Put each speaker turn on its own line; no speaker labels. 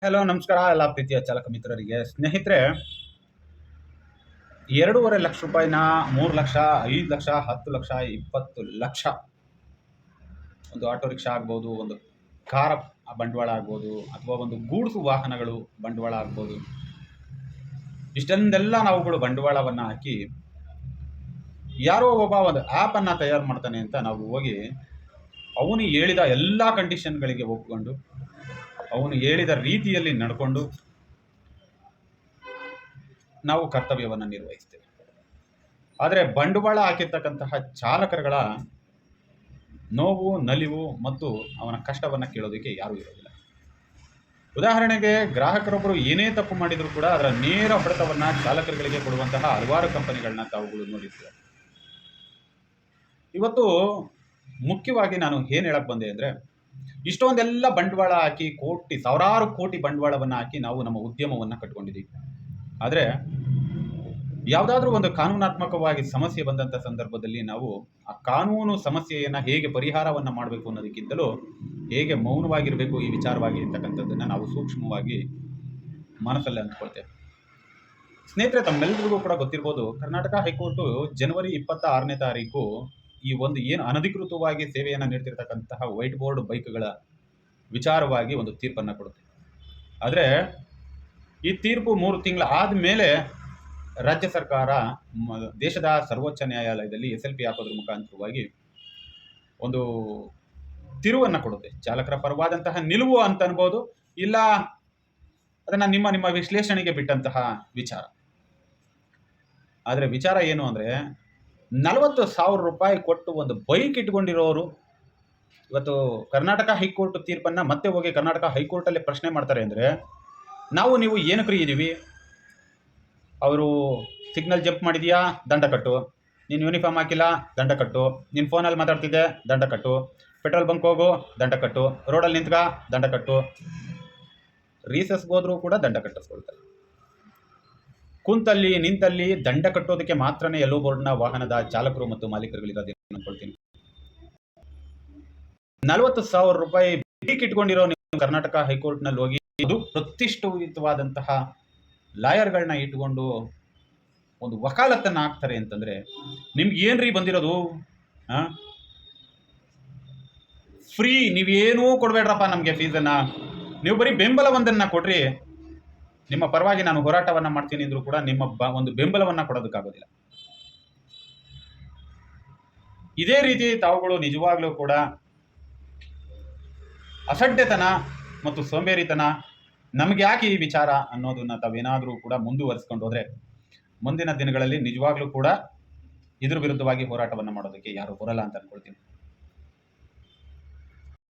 Hello ನಮಸ್ಕಾರ ಎಲ್ಲ ಪ್ರೀತಿಯ ಚಾಲಕ ಮಿತ್ರರಿಗೆ. ಸ್ನೇಹಿತರೆ, 2.5 ಲಕ್ಷ ರೂಪಾಯಿನ 3 ಲಕ್ಷ, 5 ಲಕ್ಷ, 10 ಲಕ್ಷ, 20 ಲಕ್ಷ ಒಂದು ಆಟೋ ರಿಕ್ಷಾ ಆಗ್ಬೋದು, ಒಂದು ಕಾರ ಬಂಡವಾಳ ಆಗ್ಬೋದು, ಅಥವಾ ಒಂದು ಗೂಡ್ಸು ವಾಹನಗಳು ಬಂಡವಾಳ ಆಗ್ಬೋದು. ಇಷ್ಟೊಂದೆಲ್ಲ ನಾವುಗಳು ಬಂಡವಾಳವನ್ನು ಹಾಕಿ ಯಾರೋ ಒಬ್ಬ ಒಂದು ಆ್ಯಪನ್ನು ತಯಾರು ಮಾಡ್ತಾನೆ ಅಂತ ನಾವು ಹೋಗಿ ಅವನು ಹೇಳಿದ ಎಲ್ಲ ಕಂಡೀಷನ್ಗಳಿಗೆ ಒಪ್ಕೊಂಡು ಅವನು ಹೇಳಿದ ರೀತಿಯಲ್ಲಿ ನಡ್ಕೊಂಡು ನಾವು ಕರ್ತವ್ಯವನ್ನು ನಿರ್ವಹಿಸ್ತೇವೆ. ಆದರೆ ಬಂಡವಾಳ ಹಾಕಿರ್ತಕ್ಕಂತಹ ಚಾಲಕರುಗಳ ನೋವು, ನಲಿವು ಮತ್ತು ಅವನ ಕಷ್ಟವನ್ನು ಕೇಳೋದಕ್ಕೆ ಯಾರೂ ಇರೋದಿಲ್ಲ. ಉದಾಹರಣೆಗೆ, ಗ್ರಾಹಕರೊಬ್ಬರು ಏನೇ ತಪ್ಪು ಮಾಡಿದರೂ ಕೂಡ ಅದರ ನೇರ ಹೊಡೆತವನ್ನು ಚಾಲಕರುಗಳಿಗೆ ಕೊಡುವಂತಹ ಹಲವಾರು ಕಂಪನಿಗಳನ್ನ ತಾವುಗಳು ನೋಡಿರ್ತೀರ. ಇವತ್ತು ಮುಖ್ಯವಾಗಿ ನಾನು ಏನು ಹೇಳಕ್ಕೆ ಬಂದೆ ಅಂದರೆ, ಇಷ್ಟೊಂದೆಲ್ಲ ಬಂಡವಾಳ ಹಾಕಿ ಸಾವಿರಾರು ಕೋಟಿ ಬಂಡವಾಳವನ್ನು ಹಾಕಿ ನಾವು ನಮ್ಮ ಉದ್ಯಮವನ್ನು ಕಟ್ಕೊಂಡಿದ್ದೀವಿ. ಆದರೆ ಯಾವುದಾದ್ರೂ ಒಂದು ಕಾನೂನಾತ್ಮಕವಾಗಿ ಸಮಸ್ಯೆ ಬಂದಂಥ ಸಂದರ್ಭದಲ್ಲಿ ನಾವು ಆ ಕಾನೂನು ಸಮಸ್ಯೆಯನ್ನು ಹೇಗೆ ಪರಿಹಾರವನ್ನು ಮಾಡಬೇಕು ಅನ್ನೋದಕ್ಕಿಂತಲೂ ಹೇಗೆ ಮೌನವಾಗಿರಬೇಕು ಈ ವಿಚಾರವಾಗಿ ಇರ್ತಕ್ಕಂಥದ್ದನ್ನು ನಾವು ಸೂಕ್ಷ್ಮವಾಗಿ ಮನಸ್ಸಲ್ಲಿ ಅಂದ್ಕೊಳ್ತೇವೆ. ಸ್ನೇಹಿತರೆ, ತಮ್ಮೆಲ್ಲರಿಗೂ ಕೂಡ ಗೊತ್ತಿರ್ಬೋದು, ಕರ್ನಾಟಕ ಹೈಕೋರ್ಟು ಜನವರಿ 26ನೇ ತಾರೀಕು ಈ ಒಂದು ಏನು ಅನಧಿಕೃತವಾಗಿ ಸೇವೆಯನ್ನು ನೀಡ್ತಿರ್ತಕ್ಕಂತಹ ವೈಟ್ ಬೋರ್ಡ್ ಬೈಕ್ಗಳ ವಿಚಾರವಾಗಿ ಒಂದು ತೀರ್ಪನ್ನು ಕೊಡುತ್ತೆ. ಆದರೆ ಈ ತೀರ್ಪು 3 ತಿಂಗಳ ಆದಮೇಲೆ ರಾಜ್ಯ ಸರ್ಕಾರ ದೇಶದ ಸರ್ವೋಚ್ಚ ನ್ಯಾಯಾಲಯದಲ್ಲಿ SLP ಹಾಕೋದ್ರ ಮುಖಾಂತರವಾಗಿ ಒಂದು ತಿರುವನ್ನು ಕೊಡುತ್ತೆ. ಚಾಲಕರ ಪರವಾದಂತಹ ನಿಲುವು ಅಂತ ಅನ್ಬೋದು, ಇಲ್ಲ ಅದನ್ನು ನಿಮ್ಮ ವಿಶ್ಲೇಷಣೆಗೆ ಬಿಟ್ಟಂತಹ ವಿಚಾರ. ಆದರೆ ವಿಚಾರ ಏನು ಅಂದರೆ, 40,000 ರೂಪಾಯಿ ಕೊಟ್ಟು ಒಂದು ಬೈಕ್ ಇಟ್ಕೊಂಡಿರೋರು ಇವತ್ತು ಕರ್ನಾಟಕ ಹೈಕೋರ್ಟ್ ತೀರ್ಪನ್ನು ಮತ್ತೆ ಹೋಗಿ ಕರ್ನಾಟಕ ಹೈಕೋರ್ಟಲ್ಲಿ ಪ್ರಶ್ನೆ ಮಾಡ್ತಾರೆ ಅಂದರೆ, ನೀವು ಏನಕ್ಕೆ ಇದ್ದೀವಿ? ಅವರು ಸಿಗ್ನಲ್ ಜಂಪ್ ಮಾಡಿದೆಯಾ, ದಂಡ ಕಟ್ಟು. ನೀನು ಯೂನಿಫಾರ್ಮ್ ಹಾಕಿಲ್ಲ, ದಂಡ ಕಟ್ಟು. ನೀನು ಫೋನಲ್ಲಿ ಮಾತಾಡ್ತಿದ್ದೆ, ದಂಡ ಕಟ್ಟು. ಪೆಟ್ರೋಲ್ ಬಂಕ್ ಹೋಗು, ದಂಡ ಕಟ್ಟು. ರೋಡಲ್ಲಿ ನಿಂತ್ಕ, ದಂಡ ಕಟ್ಟು. ರೀಸಸ್ಗೆ ಹೋದ್ರೂ ಕೂಡ ದಂಡ ಕಟ್ಟಿಸ್ಕೊಳ್ತಾರೆ. ಕುಂತಲ್ಲಿ ನಿಂತಲ್ಲಿ ದಂಡ ಕಟ್ಟೋದಕ್ಕೆ ಮಾತ್ರನೇ ಯೆಲ್ಲೋ ಬೋರ್ಡ್ನ ವಾಹನದ ಚಾಲಕರು ಮತ್ತು ಮಾಲೀಕರುಗಳಿರೋದು ಅನ್ಕೊಳ್ತೀನಿ. 40,000 ರೂಪಾಯಿ ಬೈಕ್ ಇಟ್ಕೊಂಡಿರೋ ನೀವು ಕರ್ನಾಟಕ ಹೈಕೋರ್ಟ್ನಲ್ಲಿ ಹೋಗಿ ಇದು ಪ್ರತಿಷ್ಠಿತವಾದಂತಹ ಲಾಯರ್ಗಳನ್ನ ಇಟ್ಕೊಂಡು ಒಂದು ವಕಾಲತ್ತನ್ನು ಹಾಕ್ತಾರೆ ಅಂತಂದರೆ ನಿಮ್ಗೆ ಏನ್ರಿ ಬಂದಿರೋದು? ಫ್ರೀ, ನೀವೇನೂ ಕೊಡಬೇಡ್ರಪ್ಪ ನಮಗೆ ಫೀಸನ್ನು. ನೀವು ಬರೀ ಬೆಂಬಲ ಒಂದನ್ನು ಕೊಡ್ರಿ, ನಿಮ್ಮ ಪರವಾಗಿ ನಾನು ಹೋರಾಟವನ್ನು ಮಾಡ್ತೀನಿ ಅಂದರೂ ಕೂಡ ನಿಮ್ಮ ಒಂದು ಬೆಂಬಲವನ್ನು ಕೊಡೋದಕ್ಕಾಗೋದಿಲ್ಲ. ಇದೇ ರೀತಿ ತಾವುಗಳು ನಿಜವಾಗ್ಲೂ ಕೂಡ ಅಸಡ್ಡೆತನ ಮತ್ತು ಸೋಂಬೇರಿತನ, ನಮಗೆ ಯಾಕೆ ಈ ವಿಚಾರ ಅನ್ನೋದನ್ನು ತಾವೇನಾದರೂ ಕೂಡ ಮುಂದುವರಿಸ್ಕೊಂಡು ಹೋದರೆ ಮುಂದಿನ ದಿನಗಳಲ್ಲಿ ನಿಜವಾಗ್ಲೂ ಕೂಡ ಇದ್ರ ವಿರುದ್ಧವಾಗಿ ಹೋರಾಟವನ್ನು ಮಾಡೋದಕ್ಕೆ ಯಾರು ಬರಲ್ಲ ಅಂತ ಅನ್ಕೊಳ್ತೀನಿ.